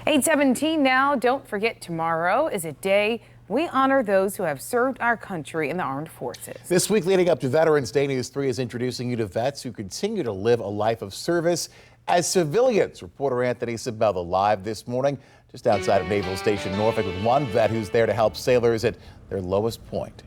8:17 now. Don't forget, tomorrow is a day we honor those who have served our country in the armed forces. This week leading up to Veterans Day, News 3 is introducing you to vets who continue to live a life of service as civilians. Reporter Anthony Sabella live this morning just outside of Naval Station Norfolk with one vet who's there to help sailors at their lowest point.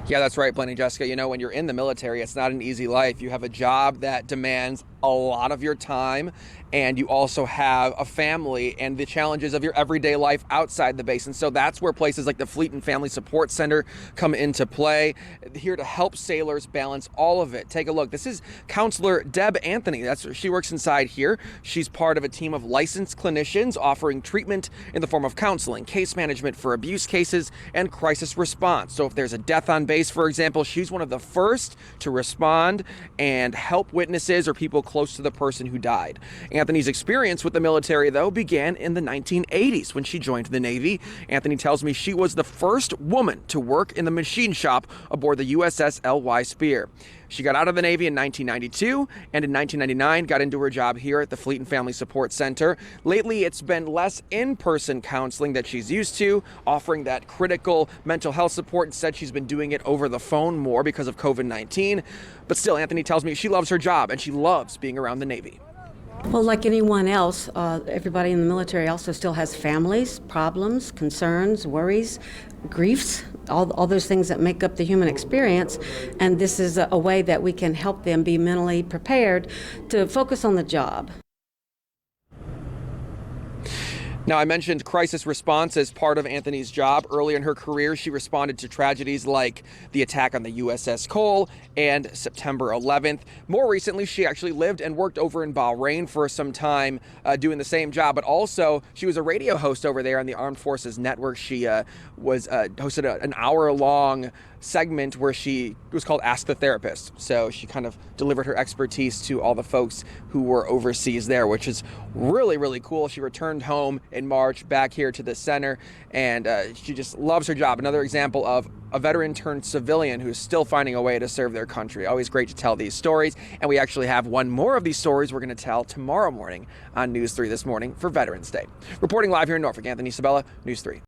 Yeah, that's right, Blaney, Jessica. You know, when you're in the military, it's not an easy life. You have a job that demands a lot of your time, and you also have a family and the challenges of your everyday life outside the base. And so that's where places like the Fleet and Family Support Center come into play, here to help sailors balance all of it. Take a look. This is Counselor Deb Anthony. She works inside here. She's part of a team of licensed clinicians offering treatment in the form of counseling, case management for abuse cases, and crisis response. So if there's a death on base, for example, she's one of the first to respond and help witnesses or people close to the person who died. Anthony's experience with the military, though, began in the 1980s when she joined the Navy. Anthony tells me she was the first woman to work in the machine shop aboard the USS L.Y. Spear. She got out of the Navy in 1992 and in 1999 got into her job here at the Fleet and Family Support Center. Lately, it's been less in-person counseling that she's used to, offering that critical mental health support. Instead, she's been doing it over the phone more because of COVID-19. But still, Anthony tells me she loves her job and she loves being around the Navy. Well, like anyone else, everybody in the military also still has families, problems, concerns, worries, griefs, all those things that make up the human experience. And this is a way that we can help them be mentally prepared to focus on the job. Now, I mentioned crisis response as part of Anthony's job. Early in her career, she responded to tragedies like the attack on the USS Cole and September 11th. More recently, she actually lived and worked over in Bahrain for some time doing the same job, but also she was a radio host over there on the Armed Forces Network. She hosted an hour-long segment where she was called Ask the Therapist. So she kind of delivered her expertise to all the folks who were overseas there, which is really, really cool. She returned home in March back here to the center, and she just loves her job. Another example of a veteran turned civilian who's still finding a way to serve their country. Always great to tell these stories, and we actually have one more of these stories we're going to tell tomorrow morning on News 3 this morning for Veterans Day. Reporting live here in Norfolk, Anthony Sabella, News 3.